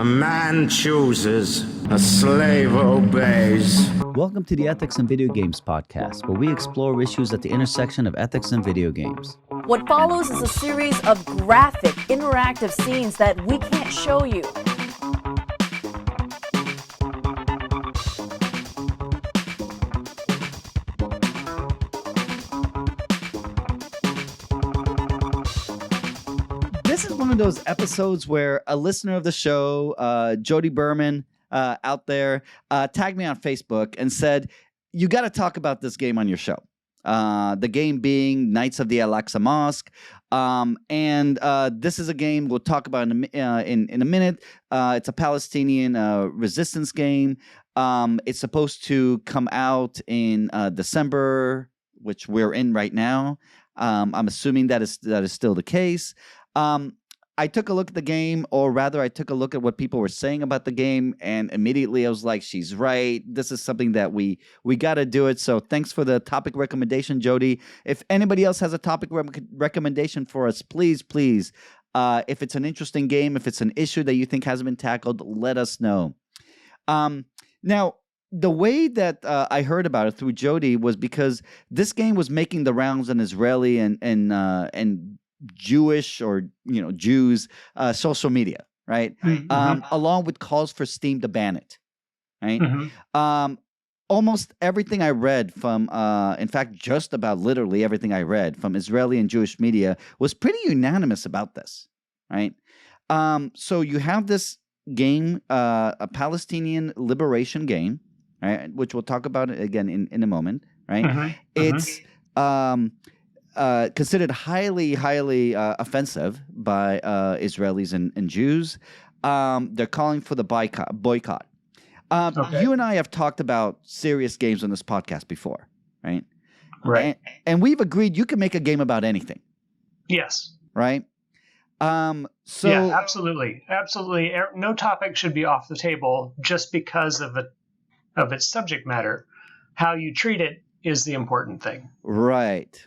A man chooses, a slave obeys. Welcome to the Ethics in Video Games podcast, where we explore issues at the intersection of ethics and video games. What follows is a series of graphic, interactive scenes that we can't show you. This is one of those episodes where a listener of the show, Jody Berman, out there, tagged me on Facebook and said, "You got to talk about this game on your show." The game being Knights of the Al-Aqsa Mosque, and this is a game we'll talk about in a minute. It's a Palestinian resistance game. It's supposed to come out in December, which we're in right now. I'm assuming that is still the case. I took a look at the game, or rather I took a look at what people were saying about the game, and immediately I was like, she's right. This is something that we got to do it. So thanks for the topic recommendation, Jody. If anybody else has a topic recommendation for us, please, if it's an interesting game, if it's an issue that you think hasn't been tackled, let us know. Now, the way that I heard about it through Jody was because this game was making the rounds on Israeli and Jewish or Jews social media, right? Mm-hmm. Along with calls for Steam to ban it, right? Mm-hmm. Almost everything I read from, in fact, just about literally everything I read from Israeli and Jewish media was pretty unanimous about this, right? So you have this game, a Palestinian liberation game, right? Which we'll talk about again in a moment, right? Mm-hmm. It's considered highly offensive by Israelis and Jews. They're calling for the boycott. Okay. You and I have talked about serious games on this podcast before, right? Right. And we've agreed you can make a game about anything. Yes. Right? Yeah, absolutely. No topic should be off the table just because of its subject matter. How you treat it is the important thing. Right.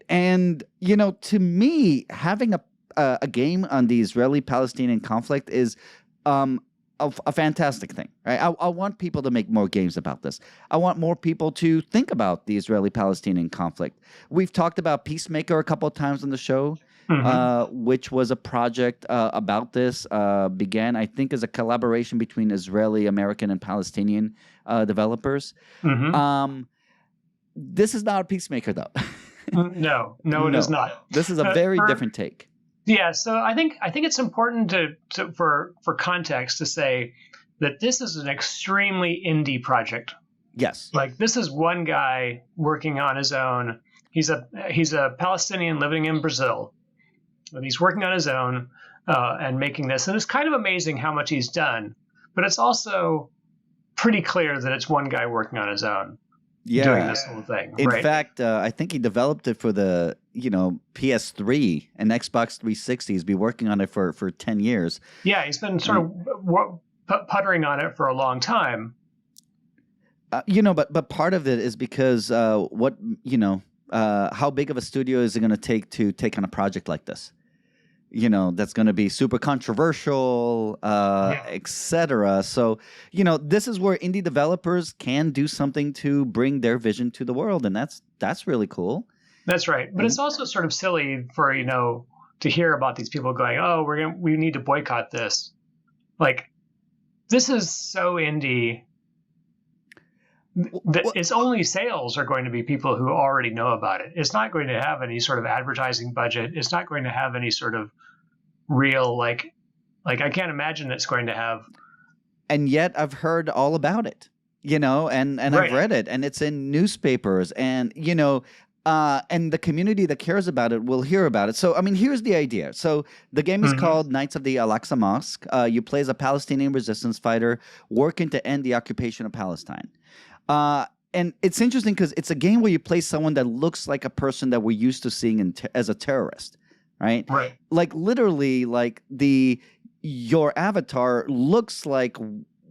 And, to me, having a game on the Israeli-Palestinian conflict is a fantastic thing, right? I want people to make more games about this. I want more people to think about the Israeli-Palestinian conflict. We've talked about Peacemaker a couple of times on the show, which was a project about this, began, I think, as a collaboration between Israeli, American, and Palestinian developers. Mm-hmm. This is not a Peacemaker, though. No, it is not. This is a very different take. Yeah, so I think it's important for context to say that this is an extremely indie project. Yes. Like, this is one guy working on his own. He's a Palestinian living in Brazil, and he's working on his own and making this. And it's kind of amazing how much he's done, but it's also pretty clear that it's one guy working on his own. Yeah. Doing this whole thing. In fact, I think he developed it for the PS3 and Xbox 360. He's been working on it for 10 years. Yeah, he's been sort of puttering on it for a long time. But part of it is because how big of a studio is it going to take on a project like this? That's going to be super controversial, etc. So, this is where indie developers can do something to bring their vision to the world, and that's really cool. That's right. But it's also sort of silly for, to hear about these people going, "Oh, we need to boycott this." Like, this is so indie that its only sales are going to be people who already know about it. It's not going to have any sort of advertising budget. It's not going to have any sort of real, like I can't imagine it's going to have. And yet I've heard all about it, and right. I've read it, and it's in newspapers, and, and the community that cares about it will hear about it. So, I mean, here's the idea. So the game is called Knights of the Al-Aqsa Mosque. You play as a Palestinian resistance fighter working to end the occupation of Palestine. And it's interesting because it's a game where you play someone that looks like a person that we're used to seeing as a terrorist, right? Right. Like, literally, like your avatar looks like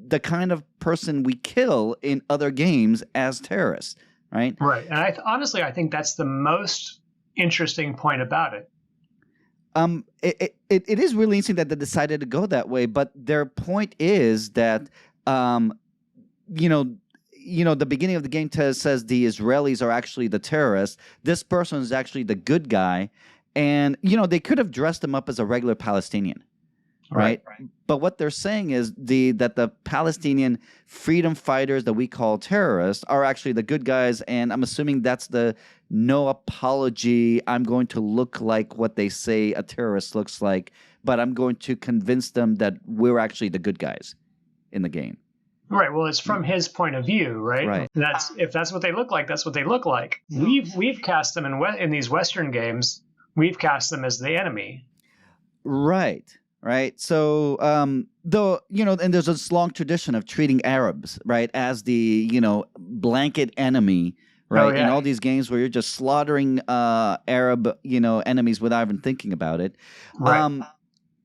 the kind of person we kill in other games as terrorists, right? Right. And honestly, I think that's the most interesting point about it. It is really interesting that they decided to go that way, but their point is that you know, the beginning of the game says the Israelis are actually the terrorists. This person is actually the good guy, and they could have dressed him up as a regular Palestinian, right? But what they're saying is that the Palestinian freedom fighters that we call terrorists are actually the good guys, and I'm assuming that's the no apology. I'm going to look like what they say a terrorist looks like, but I'm going to convince them that we're actually the good guys in the game. Right. Well, it's from his point of view, right? Right. If that's what they look like, that's what they look like. We've cast them in these Western games. We've cast them as the enemy. Right. So, though, and there's this long tradition of treating Arabs, right, as the, blanket enemy, right? Oh, yeah. In all these games where you're just slaughtering Arab, enemies without even thinking about it. Right.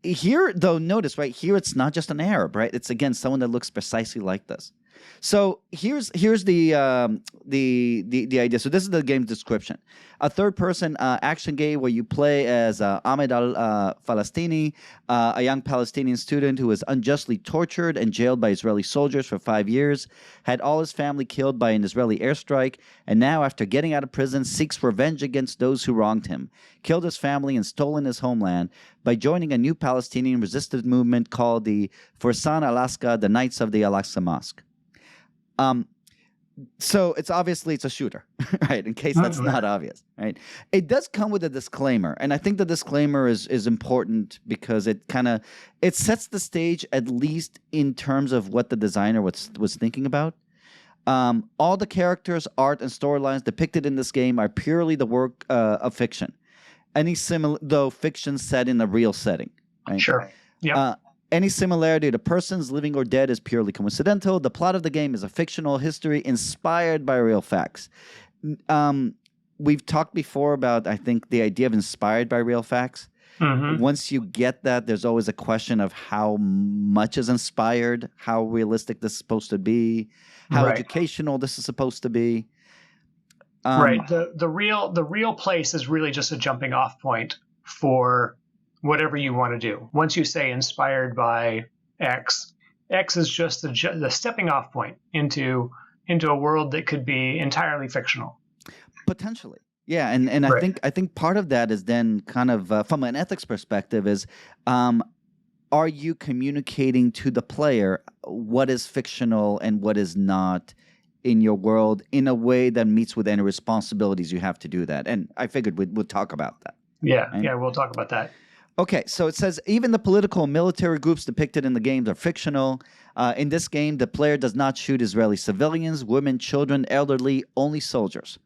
Here, though, notice, right, here it's not just an Arab, right? It's, again, someone that looks precisely like this. So here's the idea. So this is the game's description: a third-person action game where you play as Ahmed al-Falastini, a young Palestinian student who was unjustly tortured and jailed by Israeli soldiers for 5 years, had all his family killed by an Israeli airstrike, and now, after getting out of prison, seeks revenge against those who wronged him, killed his family, and stolen his homeland by joining a new Palestinian resistance movement called the Fursan al-Aqsa, the Knights of the Al-Aqsa Mosque. So it's a shooter, right? In case that's not obvious, right? It does come with a disclaimer, and I think the disclaimer is important because it sets the stage, at least in terms of what the designer was thinking about. All the characters, art, and storylines depicted in this game are purely the work of fiction. Though fiction set in a real setting, right? Sure. Yeah. Any similarity to persons living or dead is purely coincidental. The plot of the game is a fictional history inspired by real facts. We've talked before about, I think, the idea of inspired by real facts. Mm-hmm. Once you get that, there's always a question of how much is inspired, how realistic this is supposed to be, how educational this is supposed to be. Right. The real place is really just a jumping off point for whatever you want to do. Once you say inspired by X is just the stepping off point into a world that could be entirely fictional. Potentially. Yeah, and I think part of that is then kind of from an ethics perspective is, are you communicating to the player what is fictional and what is not in your world in a way that meets with any responsibilities you have to do that? And I figured we'd talk about that. Yeah, right? Yeah, we'll talk about that. Okay, so it says even the political and military groups depicted in the games are fictional. In this game, the player does not shoot Israeli civilians, women, children, elderly, only soldiers.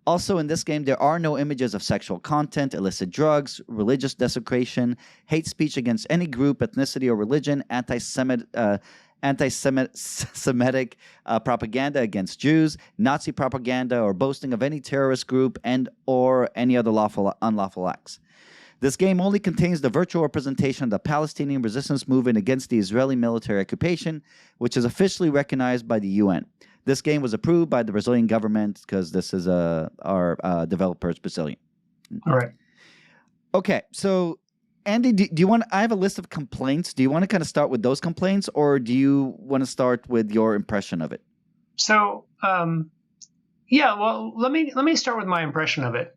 Also, in this game, there are no images of sexual content, illicit drugs, religious desecration, hate speech against any group, ethnicity, or religion, anti-Semitic propaganda against Jews, Nazi propaganda, or boasting of any terrorist group and or any other unlawful acts. This game only contains the virtual representation of the Palestinian resistance movement against the Israeli military occupation, which is officially recognized by the UN. This game was approved by the Brazilian government because this is our developer is Brazilian. All right. Okay, so Andy, do you want? I have a list of complaints. Do you want to kind of start with those complaints, or do you want to start with your impression of it? So, yeah. Well, let me start with my impression of it.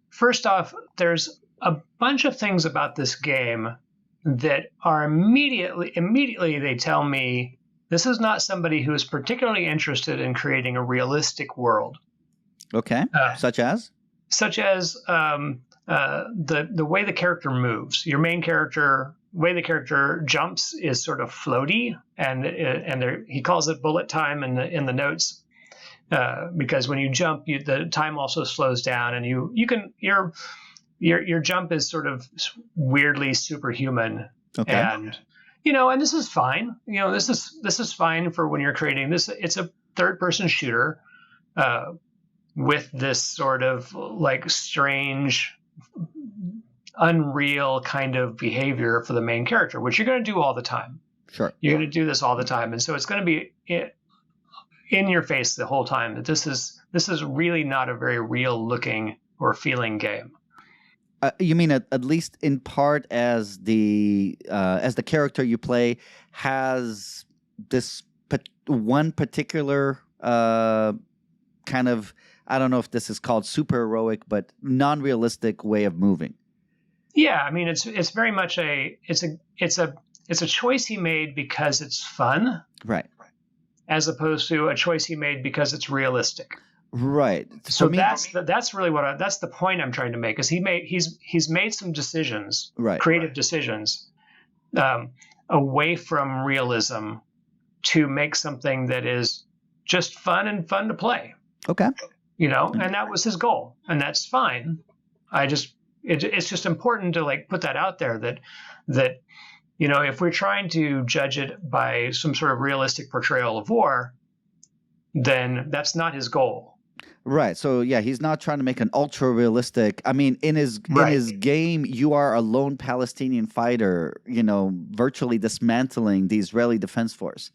First off, there's a bunch of things about this game that are immediately they tell me this is not somebody who is particularly interested in creating a realistic world. Okay, such as the way the character moves. Your main character, way the character jumps is sort of floaty, and he calls it bullet time in the notes because when you jump, the time also slows down, and your jump is sort of weirdly superhuman. Okay. And this is fine. This is fine for when you're creating this. It's a third-person shooter with this sort of like strange, unreal kind of behavior for the main character, which you're going to do all the time. Sure. You're going to do this all the time, and so it's going to be in your face the whole time that this is really not a very real looking or feeling game. You mean at least in part as the character you play has this one particular kind of, I don't know if this is called super heroic, but non-realistic way of moving. Yeah, I mean it's very much it's a choice he made because it's fun, Right. as opposed to a choice he made because it's realistic. Right. So that's really that's the point I'm trying to make. Is he's made some decisions, Right. creative decisions, away from realism to make something that is just fun and fun to play. Okay. And that was his goal, and that's fine. It's just important to put that out there that if we're trying to judge it by some sort of realistic portrayal of war, then that's not his goal. Right. So yeah, he's not trying to make an ultra realistic. I mean, in his game, you are a lone Palestinian fighter, virtually dismantling the Israeli Defense Force.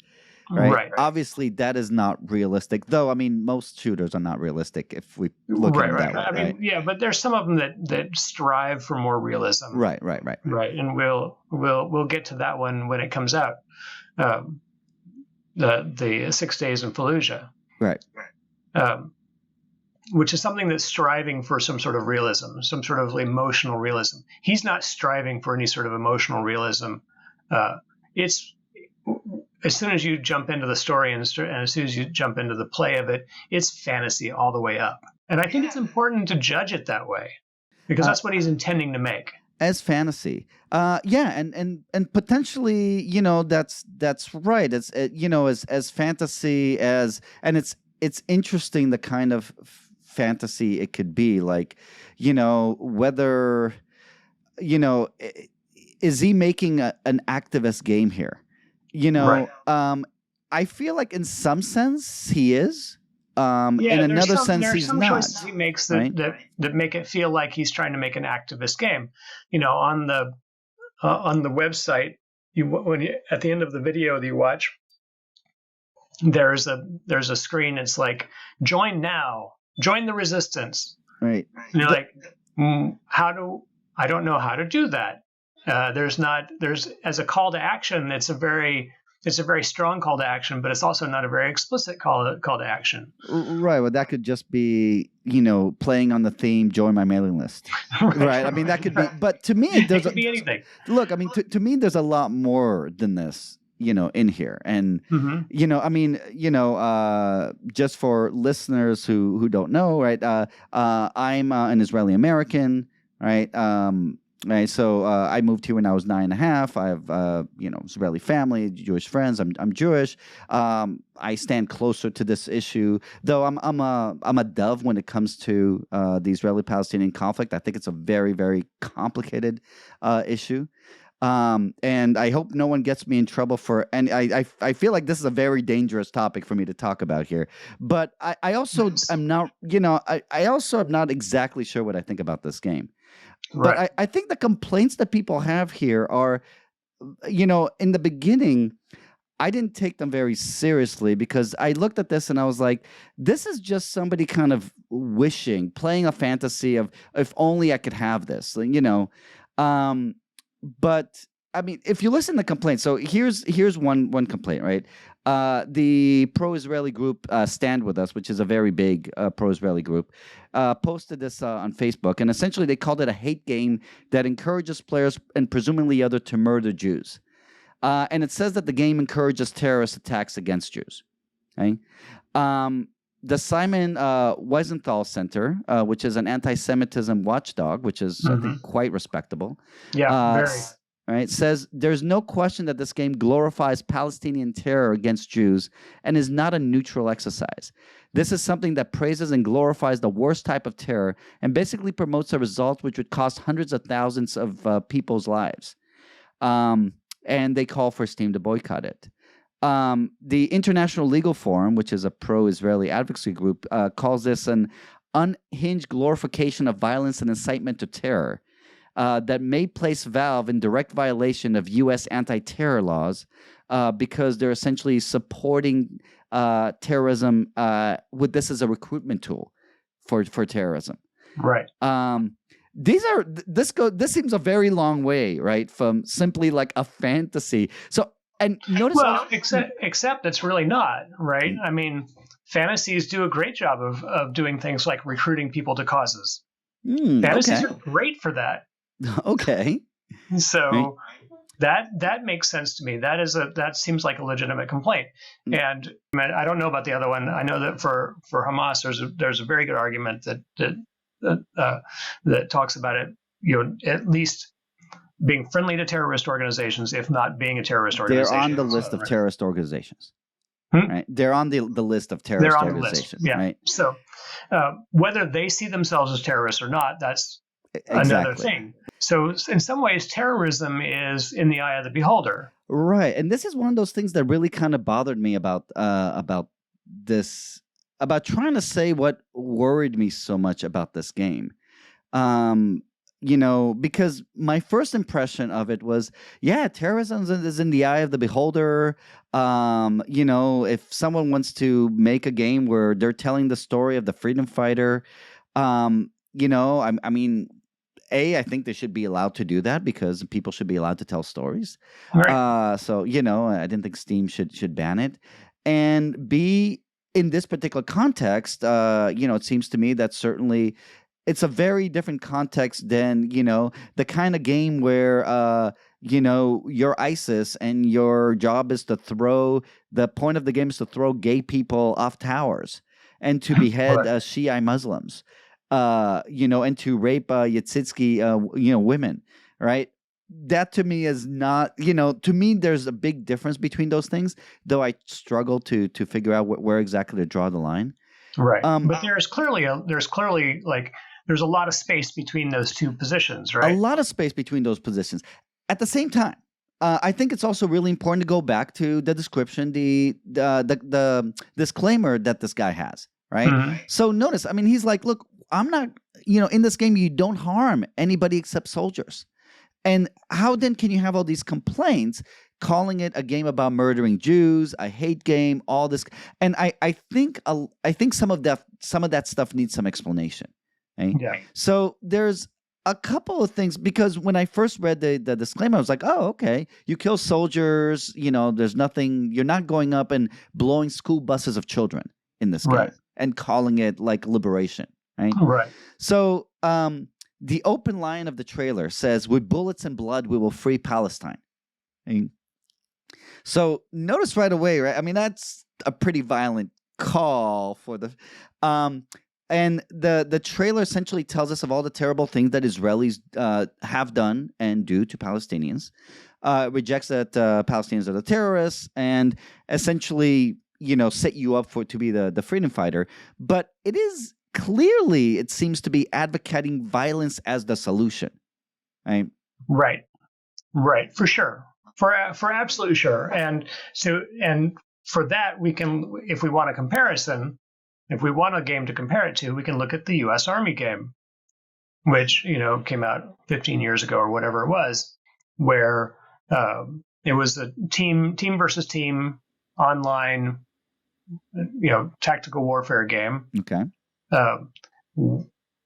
Right. Obviously, that is not realistic, though. I mean, most shooters are not realistic if we look at it that way. I mean, yeah, but there's some of them that strive for more realism. Right. And we'll get to that one when it comes out. The 6 Days in Fallujah. Right. Which is something that's striving for some sort of realism, some sort of emotional realism. He's not striving for any sort of emotional realism. It's as soon as you jump into the story and as soon as you jump into the play of it, it's fantasy all the way up. And I think it's important to judge it that way because that's what he's intending to make. As fantasy. And potentially, that's right. It's as fantasy and it's interesting the kind of fantasy it could be, whether is he making an activist game here? I feel like in some sense he is. In another sense he's not. There are some choices he makes that make it feel like he's trying to make an activist game. On the website, at the end of the video that you watch, there's a screen. It's like, join now, join the resistance. Right. And you're like, I don't know how to do that. There's as a call to action, it's a very strong call to action, but it's also not a very explicit call to action. Right. Well, that could just be, playing on the theme, join my mailing list. Right. I mean, that could be, but to me, it could be anything. Look, I mean, to me, there's a lot more than this, in here. And, I mean, just for listeners who don't know, right. I'm an Israeli American, right. Right, so I moved here when I was 9.5. I have, Israeli family, Jewish friends. I'm Jewish. I stand closer to this issue, though. I'm a dove when it comes to the Israeli-Palestinian conflict. I think it's a very, very complicated issue, and I hope no one gets me in trouble for. And I feel like this is a very dangerous topic for me to talk about here. But I also am not. I also am not exactly sure what I think about this game. But right. I think the complaints that people have here are, in the beginning, I didn't take them very seriously because I looked at this and I was like, this is just somebody kind of playing a fantasy of if only I could have this, But I mean, if you listen to complaints, so here's one complaint, right? The pro-Israeli group Stand With Us, which is a very big pro-Israeli group, posted this on Facebook, and essentially they called it a hate game that encourages players and presumably others to murder Jews. And it says that the game encourages terrorist attacks against Jews. Okay? The Simon Wiesenthal Center, which is an anti-Semitism watchdog, which is I think quite respectable. Yeah, very. Right, says there's no question that this game glorifies Palestinian terror against Jews and is not a neutral exercise. This is something that praises and glorifies the worst type of terror and basically promotes a result which would cost hundreds of thousands of people's lives. And they call for Steam to boycott it. The International Legal Forum, which is a pro-Israeli advocacy group, calls this an unhinged glorification of violence and incitement to terror. That may place Valve in direct violation of U.S. anti-terror laws because they're essentially supporting terrorism with this as a recruitment tool for terrorism. Right. This seems a very long way, right, from simply like a fantasy. So, and notice, well, except it's really not, right? I mean, fantasies do a great job of doing things like recruiting people to causes. Fantasies are great for that. Okay. So that makes sense to me. That seems like a legitimate complaint. And I don't know about the other one. I know that for Hamas, there's a very good argument that talks about it. At least being friendly to terrorist organizations, if not being a terrorist organization. They're on the list of terrorist organizations. Right? They're on the list of terrorist organizations. Yeah. Right? So whether they see themselves as terrorists or not, that's another thing. So in some ways, terrorism is in the eye of the beholder. Right. And this is one of those things that really kind of bothered me about this, about trying to say what worried me so much about this game. Because my first impression of it was, terrorism is in the eye of the beholder. If someone wants to make a game where they're telling the story of the freedom fighter, I think they should be allowed to do that because people should be allowed to tell stories. Right. I didn't think Steam should ban it. And B, in this particular context, it seems to me that certainly it's a very different context than, the kind of game where, you're ISIS and your job is the point of the game is to throw gay people off towers and to behead Shiite Muslims, and to rape Yazidi, women, right? That to me is not, to me, there's a big difference between those things, though I struggle to figure out where exactly to draw the line. Right. But there's clearly there's a lot of space between those two positions, right? A lot of space between those positions. At the same time, I think it's also really important to go back to the description, the disclaimer that this guy has, right? Mm-hmm. So notice, he's like, look, I'm not, in this game, you don't harm anybody except soldiers. And how then can you have all these complaints calling it a game about murdering Jews, a hate game, all this? And I think some of that stuff needs some explanation. Right? Yeah. So there's a couple of things, because when I first read the disclaimer, I was like, oh, okay, you kill soldiers, there's nothing, you're not going up and blowing school buses of children in this game and calling it like liberation, right? Right. So the open line of the trailer says, with bullets and blood, we will free Palestine. Right? So notice right away, right? That's a pretty violent call for the... And the trailer essentially tells us of all the terrible things that Israelis have done and do to Palestinians, rejects that Palestinians are the terrorists, and essentially, set you up to be the freedom fighter. But it is clearly, it seems to be advocating violence as the solution, right? Right, for sure, for absolutely sure. And so, and for that, we can, if we want a comparison. If we want a game to compare it to, we can look at the U.S. Army game, which, came out 15 years ago or whatever it was, where it was a team versus team online, tactical warfare game. Okay.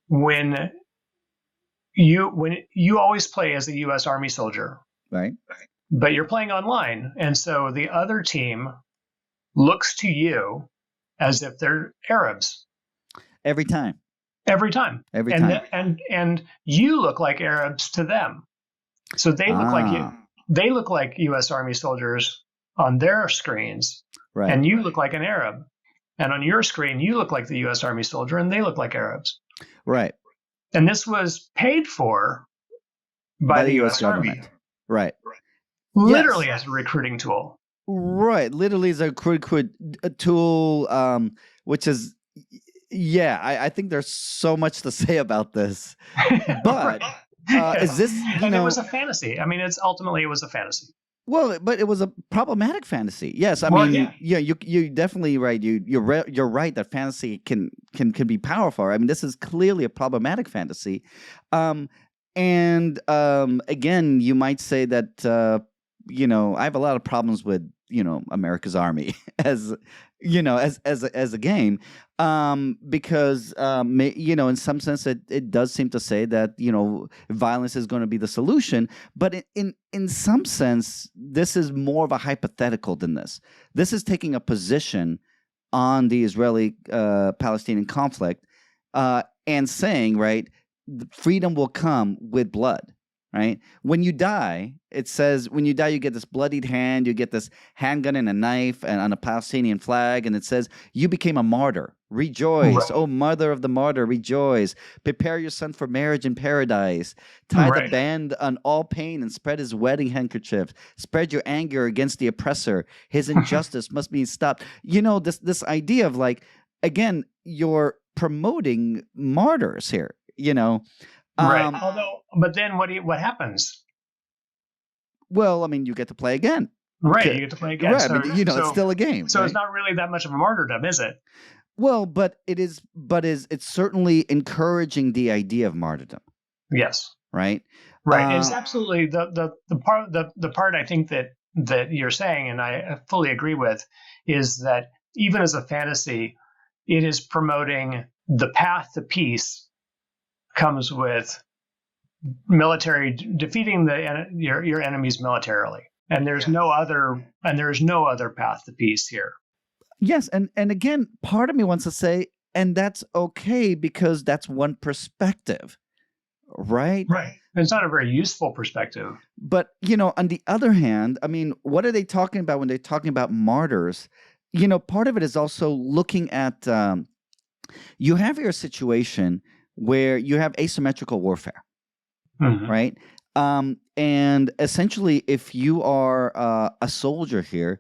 When you always play as a U.S. Army soldier, right? But you're playing online, and so the other team looks to you as if they're Arabs. Every time. And you look like Arabs to them. So they look like you. They look like U.S. Army soldiers on their screens, right? And you look like an Arab. And on your screen, you look like the U.S. Army soldier, and they look like Arabs. Right. And this was paid for by the U.S. government. Army. Right. Literally as a recruiting tool. Right, literally is a tool, which is, I think there's so much to say about this. But is this, and it was a fantasy. It's ultimately it was a fantasy. Well, but it was a problematic fantasy. Yes, you definitely right. You're right that fantasy can be powerful. This is clearly a problematic fantasy, and again, you might say that. I have a lot of problems with America's Army as as a game, because in some sense it does seem to say that violence is going to be the solution, but in some sense this is more of a hypothetical than this. This is taking a position on the Israeli Palestinian conflict, and saying, right, freedom will come with blood. Right? When you die, it says when you die, you get this bloodied hand, you get this handgun and a knife and on a Palestinian flag, and it says, you became a martyr. Rejoice, right. Oh mother of the martyr, rejoice. Prepare your son for marriage in paradise. Tie the band on all pain and spread his wedding handkerchief. Spread your anger against the oppressor. His injustice must be stopped. This idea of like, again, you're promoting martyrs here, Right. But then what happens? Well, I mean, you get to play again. Right. You get to play again. Right. So, it's still a game. So It's not really that much of a martyrdom, is it? Well, but it is. But it's certainly encouraging the idea of martyrdom. Yes. Right. Right. It's absolutely the part I think that you're saying, and I fully agree with, is that even as a fantasy, it is promoting the path to peace comes with military defeating your enemies militarily, and there's no other path to peace here. Yes, and again, part of me wants to say, and that's okay because that's one perspective, right? Right. It's not a very useful perspective. But on the other hand, I mean, what are they talking about when they're talking about martyrs? Part of it is also looking at you have your situation where you have asymmetrical warfare, right? And essentially, if you are a soldier here,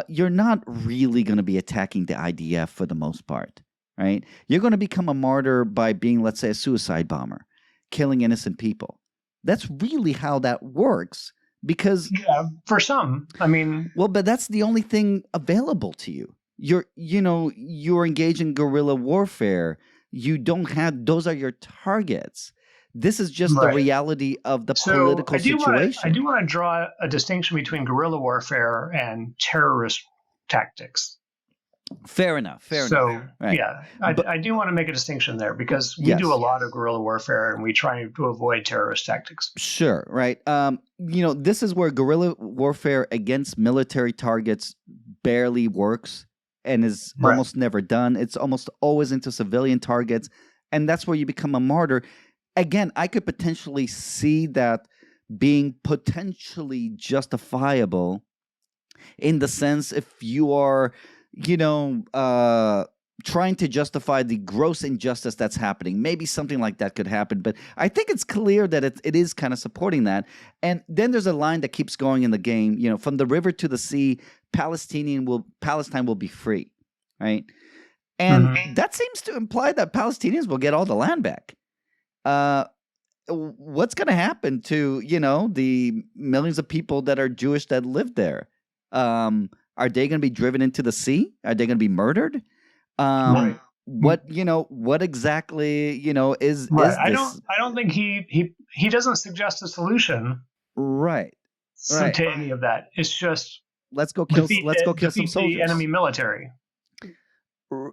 you're not really going to be attacking the IDF for the most part, right? You're going to become a martyr by being, let's say, a suicide bomber, killing innocent people. That's really how that works because... Yeah, for some, I mean... Well, but that's the only thing available to you. You're engaged in guerrilla warfare. You don't have, those are your targets. This is just the reality of the political situation. I do want to draw a distinction between guerrilla warfare and terrorist tactics. Fair enough. So, yeah, I do want to make a distinction there because we do a lot of guerrilla warfare and we try to avoid terrorist tactics. Sure, right. This is where guerrilla warfare against military targets barely works and is almost never done. It's almost always into civilian targets, and that's where you become a martyr. Again, I could potentially see that being potentially justifiable in the sense if you are, trying to justify the gross injustice that's happening. Maybe something like that could happen, but I think it's clear that it is kind of supporting that. And then there's a line that keeps going in the game, from the river to the sea, Palestine will be free, right? And that seems to imply that Palestinians will get all the land back. What's going to happen to, the millions of people that are Jewish that live there? Are they going to be driven into the sea? Are they going to be murdered? What exactly, is this? I don't think he doesn't suggest a solution. Right. To any of that. It's just let's go kill some soldiers. The enemy military.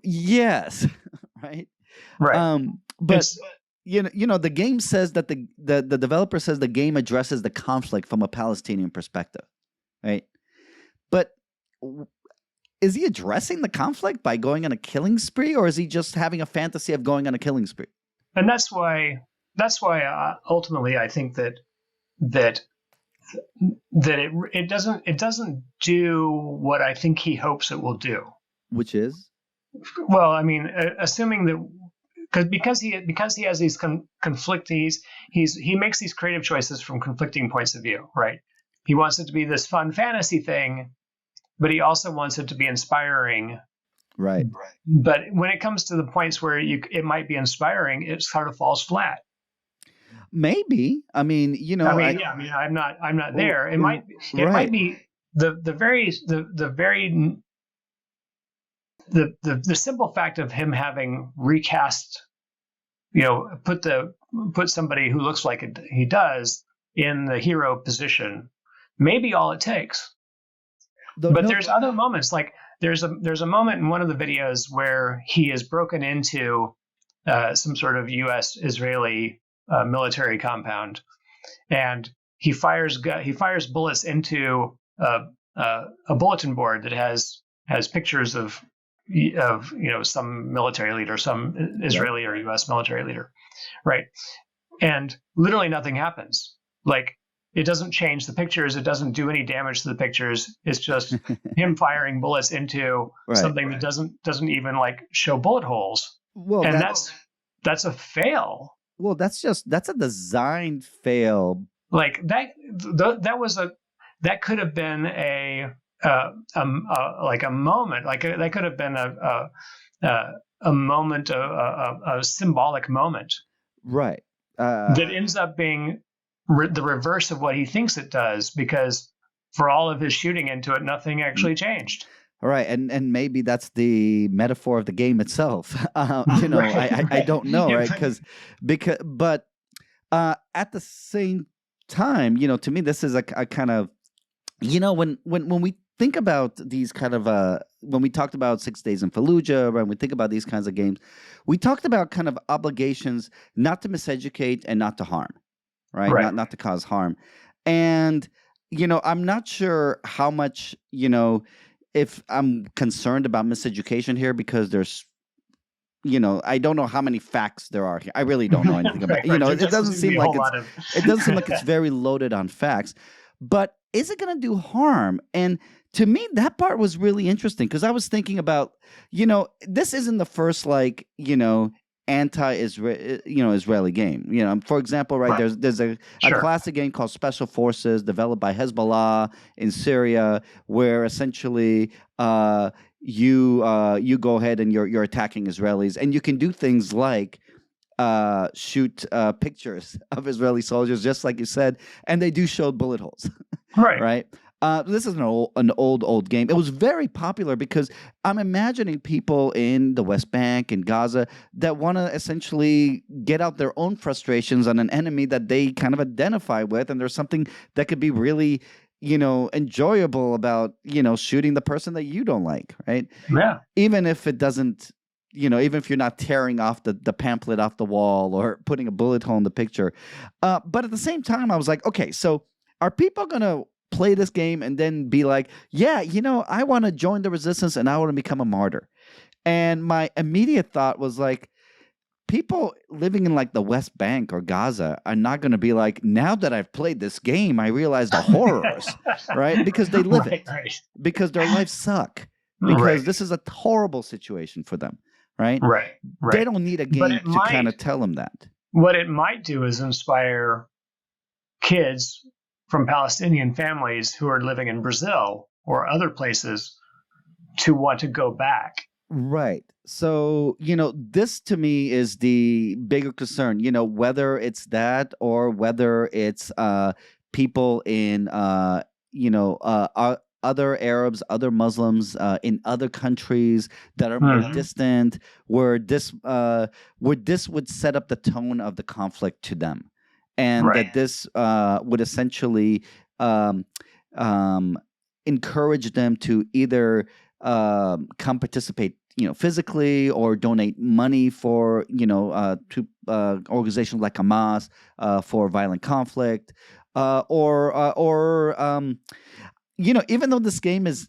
Yes. Right. But the game says that the developer says the game addresses the conflict from a Palestinian perspective, right? But is he addressing the conflict by going on a killing spree, or is he just having a fantasy of going on a killing spree? And that's why ultimately I think that it doesn't do what I think he hopes it will do. Which is? Well, I mean, assuming that because he has these he makes these creative choices from conflicting points of view, right? He wants it to be this fun fantasy thing, but he also wants it to be inspiring. Right. But when it comes to the points where it might be inspiring, it sort of falls flat. Maybe. I mean, I'm not there. It might be the simple fact of him having recast, put somebody who looks like he does in the hero position, maybe all it takes. But there's other moments, like there's a moment in one of the videos where he is broken into some sort of U.S. Israeli military compound, and he fires bullets into a bulletin board that has pictures of some military leader, some Israeli or U.S. military leader, right? And literally nothing happens. Like, it doesn't change the pictures. It doesn't do any damage to the pictures. It's just him firing bullets into something that doesn't even like show bullet holes. Well, and that's a fail. Well, that's a design fail. Like that could have been a moment. That could have been a moment, a symbolic moment, right? That ends up being the reverse of what he thinks it does, because for all of his shooting into it, nothing actually changed. All right, and maybe that's the metaphor of the game itself. I don't know, right? But at the same time, to me, this is a kind of, when we think about these kind of when we talked about 6 Days in Fallujah, when we think about these kinds of games, we talked about kind of obligations not to miseducate and not to harm, right? Not to cause harm. And I'm not sure how much, if I'm concerned about miseducation here, because there's, I don't know how many facts there are here. I really don't know anything about it. It doesn't seem like it's very loaded on facts. But is it going to do harm? And to me, that part was really interesting, because I was thinking about, this isn't the first anti-Israel, Israeli game. For example, there's a classic game called Special Forces, developed by Hezbollah in Syria, where essentially you go ahead and you're attacking Israelis, and you can do things like shoot pictures of Israeli soldiers, just like you said, and they do show bullet holes. Right. This is an old game. It was very popular because I'm imagining people in the West Bank and Gaza that want to essentially get out their own frustrations on an enemy that they kind of identify with, and there's something that could be really, enjoyable about, shooting the person that you don't like, right? Yeah. Even if it doesn't, even if you're not tearing off the pamphlet off the wall or putting a bullet hole in the picture. But at the same time, I was like, okay, so are people going to play this game and then be like, yeah, I want to join the resistance and I want to become a martyr? And my immediate thought was like, people living in like the West Bank or Gaza are not going to be like, now that I've played this game, I realize the horrors, right? Because they live it, because their lives suck, because this is a horrible situation for them, right? Right. They don't need a game to kind of tell them that. What it might do is inspire kids from Palestinian families who are living in Brazil or other places to want to go back. Right. So, this to me is the bigger concern, whether it's that or whether it's people in, other Arabs, other Muslims in other countries that are more distant, where this would set up the tone of the conflict to them. And that this would essentially encourage them to either come participate, physically, or donate money for, to organizations like Hamas for violent conflict, or even though this game is,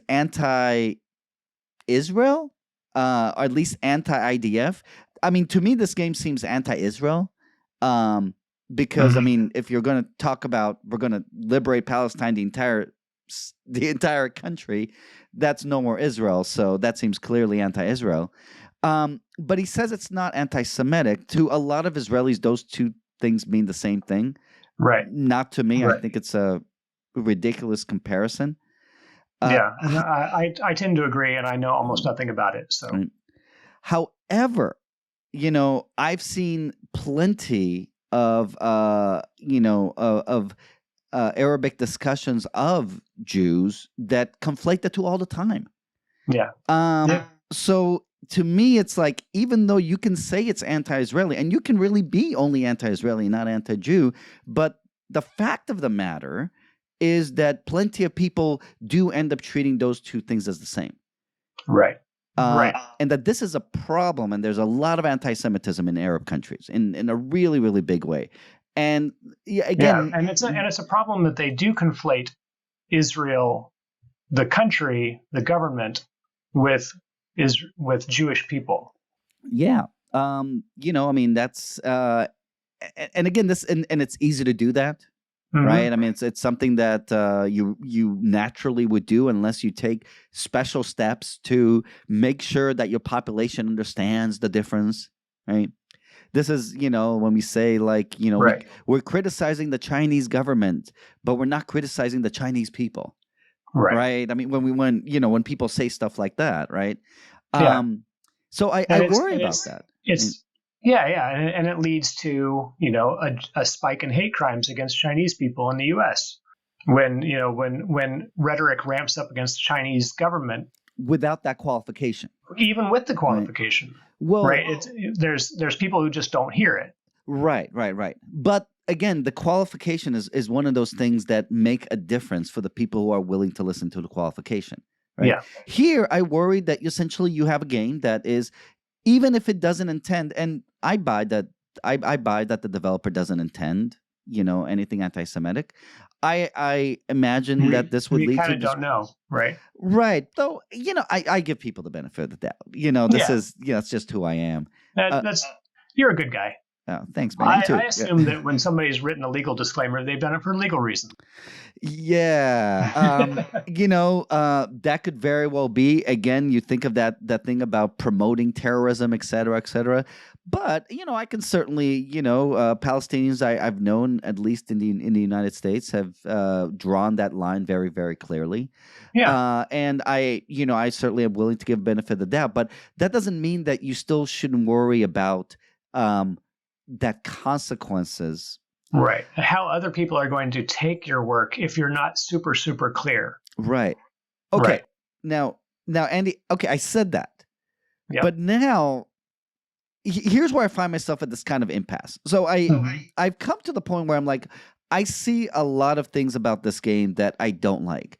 anti-Israel, or at least anti-IDF. I mean, to me, this game seems anti-Israel. Because I mean, if you're going to talk about we're going to liberate Palestine, the entire country, that's no more Israel. So that seems clearly anti-Israel. But he says it's not anti-Semitic. To a lot of Israelis, those two things mean the same thing. Right. Not to me. I think it's a ridiculous comparison. I tend to agree, and I know almost nothing about it. So, however, I've seen plenty of Arabic discussions of Jews that conflate the two all the time. So to me, it's like, even though you can say it's anti-Israeli, and you can really be only anti-Israeli, not anti-Jew, but the fact of the matter is that plenty of people do end up treating those two things as the same. Right. Right. And that this is a problem, and there's a lot of anti-Semitism in Arab countries in a really, really big way. And again, and it's a problem that they do conflate Israel, the country, the government, with Jewish people. Yeah. I mean, that's and again, this and it's easy to do that. Mm-hmm. Right. I mean, it's something that you naturally would do unless you take special steps to make sure that your population understands the difference. Right. This is, when we say like, right. we're criticizing the Chinese government, but we're not criticizing the Chinese people. Right. Right. I mean, when people say stuff like that. Right. Yeah. So I worry about that. And it leads to a spike in hate crimes against Chinese people in the U.S. when rhetoric ramps up against the Chinese government without that qualification, even with the qualification. Right. Well, right, there's people who just don't hear it. Right. But again, the qualification is one of those things that make a difference for the people who are willing to listen to the qualification. Right? Yeah. Here, I worry that essentially you have a game that is, even if it doesn't intend, and I buy that the developer doesn't intend, anything anti-Semitic. I imagine that this would lead to. We kind of don't know, right? Right. Though, I give people the benefit of the doubt. This is, it's just who I am. You're a good guy. Oh, thanks, man. I assume that when somebody's written a legal disclaimer, they've done it for legal reasons. Yeah. That could very well be. Again, you think of that thing about promoting terrorism, et cetera, et cetera. But, I can certainly, Palestinians I've known, at least in the United States, have drawn that line very, very clearly. Yeah. And I certainly am willing to give benefit of the doubt. But that doesn't mean that you still shouldn't worry about that consequences. Right. How other people are going to take your work if you're not super, super clear. Right. Okay. Right. Now, Andy, okay, I said that. Yep. But now, here's where I find myself at this kind of impasse. So I've come to the point where I'm like, I see a lot of things about this game that I don't like.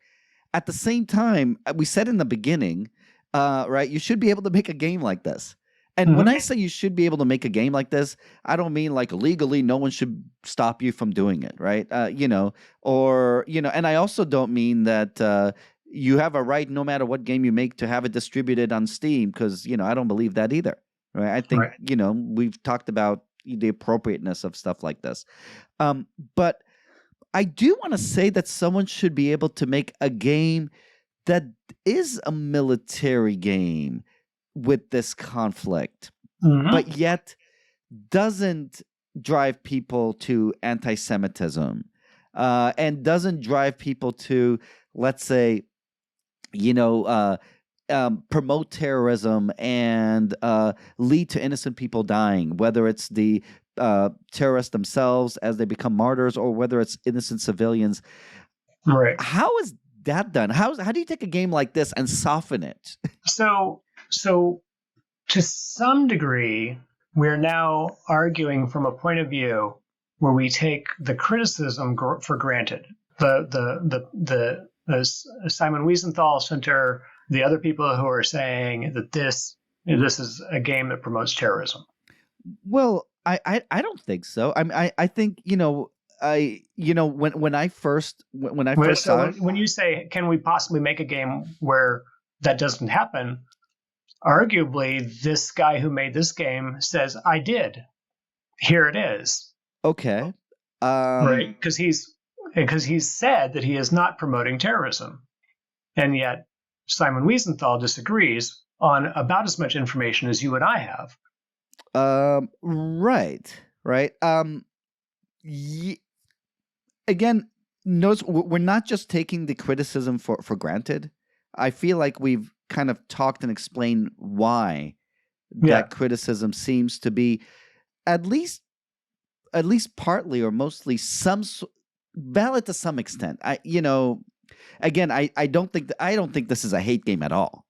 At the same time, we said in the beginning, right, you should be able to make a game like this. And when I say you should be able to make a game like this, I don't mean like legally no one should stop you from doing it, right? And I also don't mean that you have a right no matter what game you make to have it distributed on Steam, because, I don't believe that either, right? I think, we've talked about the appropriateness of stuff like this. But I do want to say that someone should be able to make a game that is a military game with this conflict, but yet doesn't drive people to anti-Semitism, and doesn't drive people to, let's say, promote terrorism and lead to innocent people dying, whether it's the terrorists themselves as they become martyrs or whether it's innocent civilians. Right. How is that done? How do you take a game like this and soften it? So to some degree, we're now arguing from a point of view where we take the criticism for granted. The Simon Wiesenthal Center, the other people who are saying that this is a game that promotes terrorism. Well, I don't think so. I think when I first saw it, when you say, can we possibly make a game where that doesn't happen? Arguably, this guy who made this game says, I did. Here it is. Okay. Right. Because he's said that he is not promoting terrorism. And yet Simon Wiesenthal disagrees on about as much information as you and I have. Right. Again, notice we're not just taking the criticism for granted. I feel like we've kind of talked and explained why that criticism seems to be at least partly or mostly valid to some extent. I don't think this is a hate game at all.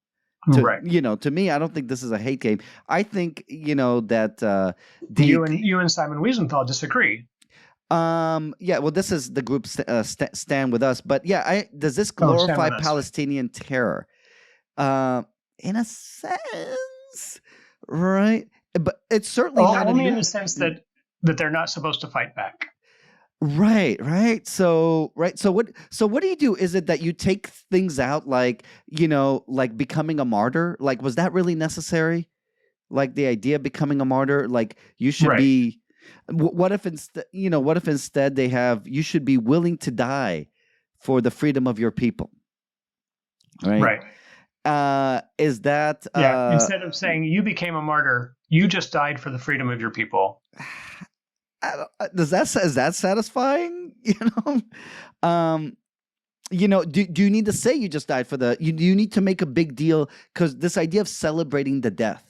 Right. To me, I don't think this is a hate game. I think, that you and Simon Wiesenthal disagree. Yeah, well, this is the group Stand With Us, but yeah, does this Oh, Stand glorify With Us. Palestinian terror? In a sense, right? But it's certainly not Only a in new, the sense that they're not supposed to fight back. right. So what do you do? Is it that you take things out like, like becoming a martyr? Like, was that really necessary? Like the idea of becoming a martyr, like you should Right. be. What if instead, what if instead they have you should be willing to die for the freedom of your people, right? Is that Instead of saying you became a martyr, you just died for the freedom of your people. is that satisfying? Do you need to say you just died for you need to make a big deal, because this idea of celebrating the death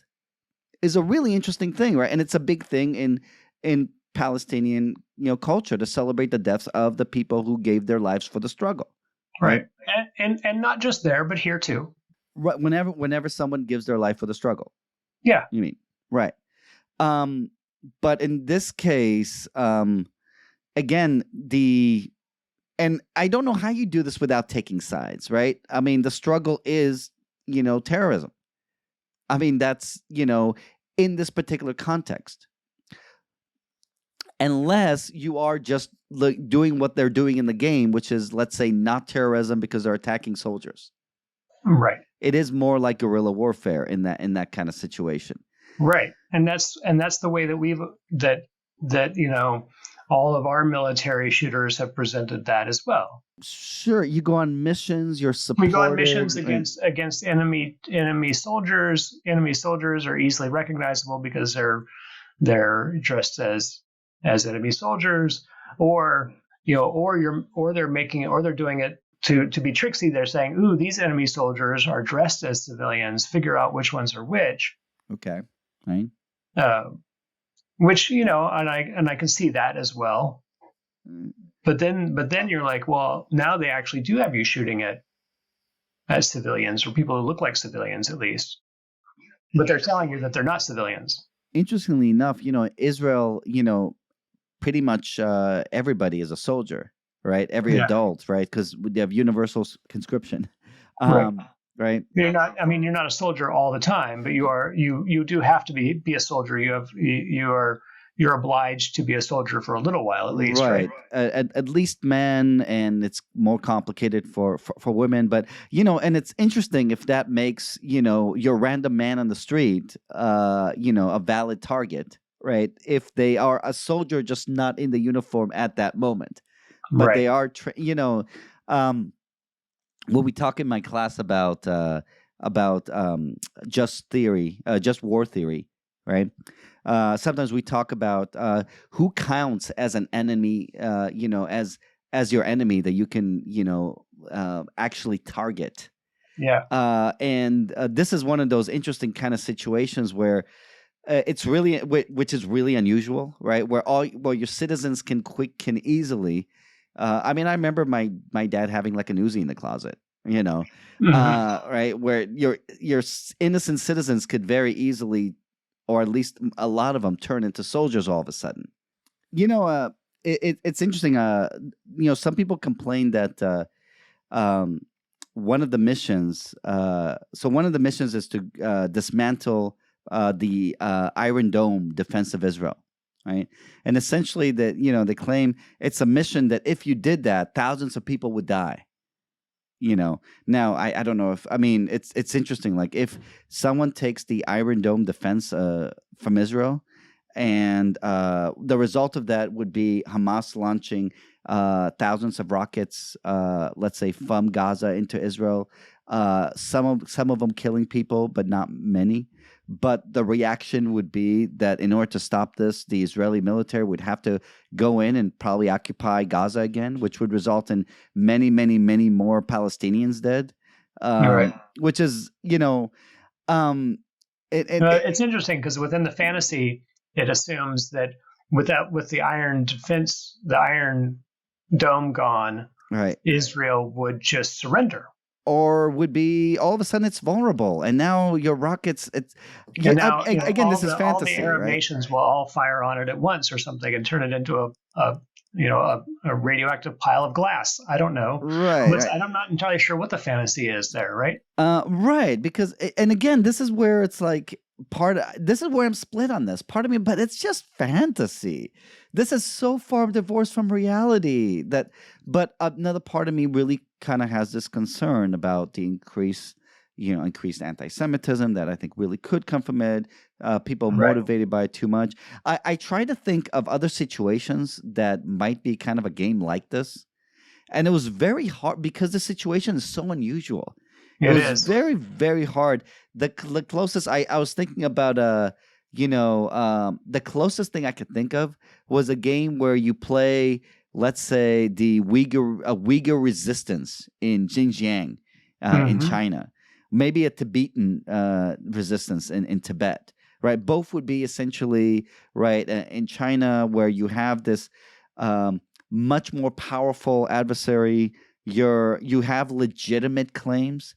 is a really interesting thing, right? And it's a big thing in Palestinian culture to celebrate the deaths of the people who gave their lives for the struggle, right? And not just there, but here too. Right. Whenever someone gives their life for the struggle. Yeah. You mean, right. But in this case, again, and I don't know how you do this without taking sides, right? I mean, the struggle is, terrorism. I mean, that's, in this particular context. Unless you are just doing what they're doing in the game, which is, let's say, not terrorism because they're attacking soldiers. Right. It is more like guerrilla warfare in that kind of situation. Right. And that's the way that all of our military shooters have presented that as well. Sure, you go on missions. You're supported. We go on missions against enemy soldiers. Enemy soldiers are easily recognizable because they're dressed as enemy soldiers, or they're doing it to be tricksy. They're saying, "Ooh, these enemy soldiers are dressed as civilians. Figure out which ones are which." Okay, right. Which and I can see that as well. But then you're like, well, now they actually do have you shooting at civilians, or people who look like civilians at least. But they're telling you that they're not civilians. Interestingly enough, Israel, pretty much everybody is a soldier, right? Every adult, right? Because they have universal conscription. Right. You're not a soldier all the time, but you do have to be a soldier. You're obliged to be a soldier for a little while at least, right? At least men, and it's more complicated for women. But and it's interesting if that makes your random man on the street, a valid target, right? If they are a soldier, just not in the uniform at that moment, but they are, when we talk in my class about just war theory, right? Sometimes we talk about who counts as an enemy, as your enemy that you can, actually target. Yeah. And this is one of those interesting kind of situations where it's really, which is really unusual, right? Where your citizens can easily. I remember my dad having like an Uzi in the closet, right? Where your innocent citizens could very easily, or at least a lot of them, turn into soldiers all of a sudden. It's interesting. Some people complain that one of the missions. So one of the missions is to dismantle the Iron Dome defense of Israel. Right. And essentially that, they claim it's a mission that if you did that, thousands of people would die. Now I don't know if, it's interesting. Like if someone takes the Iron Dome defense from Israel, and the result of that would be Hamas launching thousands of rockets, let's say from Gaza into Israel, some of them killing people, but not many. But the reaction would be that in order to stop this, the Israeli military would have to go in and probably occupy Gaza again, which would result in many, many, many more Palestinians dead. Right. Which is, it's interesting because within the fantasy, it assumes that with the Iron Dome gone, right, Israel would just surrender. Or would be all of a sudden it's vulnerable, and now your rockets. This is fantasy. All the Arab right? nations will all fire on it at once or something, and turn it into a a radioactive pile of glass. I don't know. Right, right. I'm not entirely sure what the fantasy is there, right? Right, because and again, this is where it's like this is where I'm split on this. Part of me, but it's just fantasy. This is so far divorced from reality but another part of me really kind of has this concern about the increased anti-Semitism that I think really could come from it. People motivated by it too much. I try to think of other situations that might be kind of a game like this. And it was very hard because the situation is so unusual. It was very, very hard. The closest I was thinking about, the closest thing I could think of was a game where you play, let's say, the Uyghur resistance in Xinjiang in China, maybe a Tibetan resistance in Tibet. Right, both would be essentially right in China, where you have this much more powerful adversary. You have legitimate claims.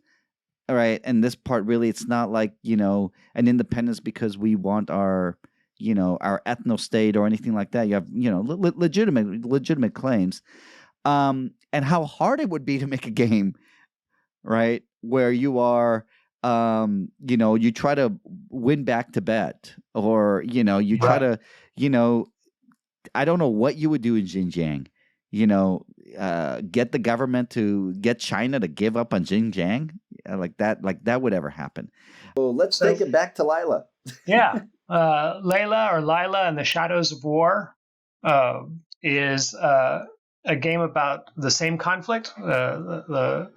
All right, and this part really, it's not like an independence because we want our ethno state or anything like that. You have legitimate claims, and how hard it would be to make a game, right, where you are, you try to win back Tibet, or you try to, I don't know what you would do in Xinjiang. Get the government to get China to give up on Xinjiang, like that would ever happen. Well, let's take it back to Lila. Yeah. Lila and the Shadows of War is a game about the same conflict, and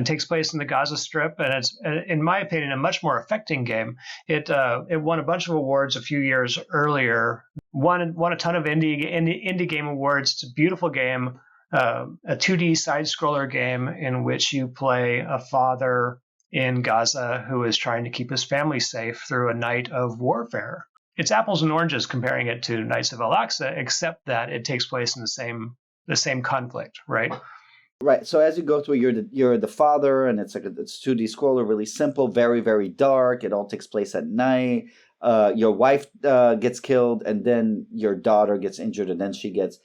takes place in the Gaza Strip, and it's, in my opinion, a much more affecting game. It won a bunch of awards a few years earlier. Won a ton of indie game awards. It's a beautiful game, a 2D side scroller game in which you play a father in Gaza who is trying to keep his family safe through a night of warfare. It's apples and oranges comparing it to Knights of Al-Aqsa, except that it takes place in the same conflict, right? Right. So as you go through, you're the father, and it's 2D scroller, really simple, very, very dark. It all takes place at night. Your wife gets killed, and then your daughter gets injured, and then she gets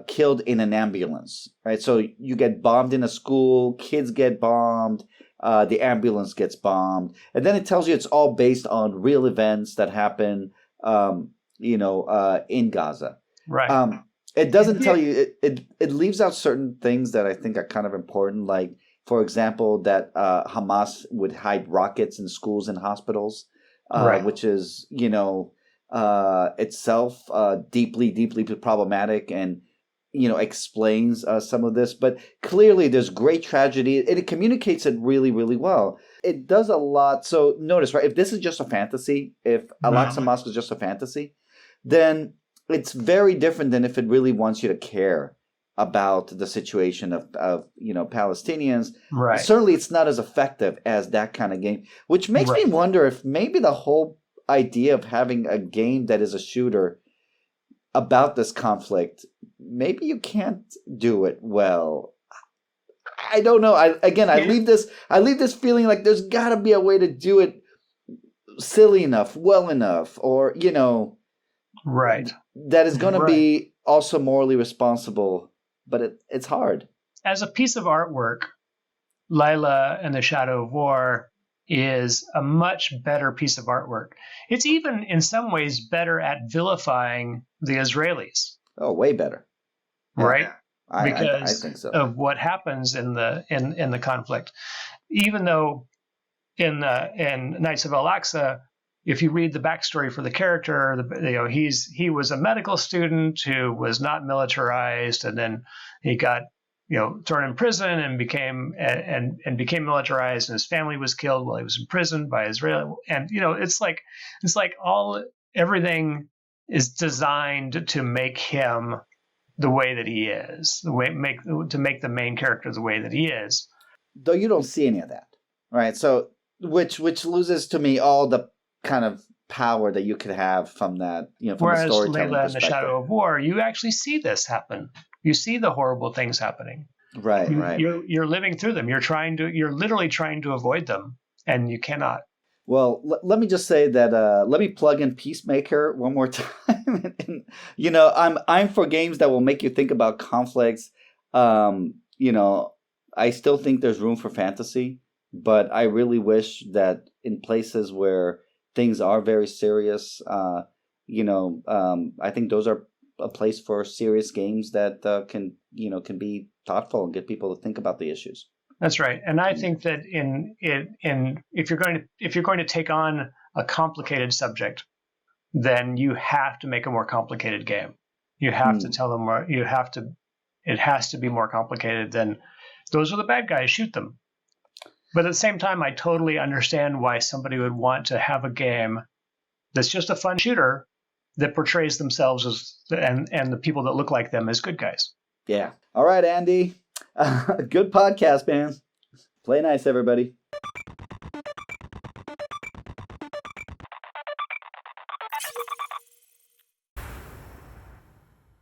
killed in an ambulance. Right. So you get bombed in a school. Kids get bombed. The ambulance gets bombed, and then it tells you it's all based on real events that happen, in Gaza. Right. It doesn't tell you. It leaves out certain things that I think are kind of important, like, for example, that Hamas would hide rockets in schools and hospitals, which is itself deeply, deeply problematic, and explains some of this. But clearly there's great tragedy, and it communicates it really, really well. It does a lot. So notice, right, if this is just a fantasy, if Al-Aqsa Mosque is just a fantasy, then it's very different than if it really wants you to care about the situation of Palestinians. Right. Certainly it's not as effective as that kind of game, which makes me wonder if maybe the whole idea of having a game that is a shooter about this conflict, maybe you can't do it well. I don't know. I leave this feeling like there's got to be a way to do it silly enough, well enough, or right, that is going to be also morally responsible. But it's hard. As a piece of artwork, Lila and the Shadow of War is a much better piece of artwork. It's even in some ways better at vilifying the Israelis. Oh, way better. Right? Yeah, because I think so. Of what happens in the conflict. Even though in Knights of Al-Aqsa, if you read the backstory for the character, he was a medical student who was not militarized, and then he got thrown in prison and became militarized, and his family was killed while he was in prison by Israel. And it's like everything is designed to make him the way that he is, to make the main character the way that he is. Though you don't see any of that, right? So which loses to me all the kind of power that you could have from that, from Whereas the storytelling Layla and perspective. the Shadow of War, you actually see this happen. You see the horrible things happening. Right. You're living through them. You're literally trying to avoid them, and you cannot. Well, let me just say that let me plug in Peacemaker one more time. And, I'm for games that will make you think about conflicts. I still think there's room for fantasy, but I really wish that in places where things are very serious, I think those are a place for serious games that can be thoughtful and get people to think about the issues. That's right, and I think that if you're going to take on a complicated subject, then you have to make a more complicated game. You have to tell them more. It has to be more complicated than those are the bad guys. Shoot them. But at the same time, I totally understand why somebody would want to have a game that's just a fun shooter that portrays themselves as and the people that look like them as good guys. Yeah. All right, Andy. Good podcast, man. Play nice, everybody.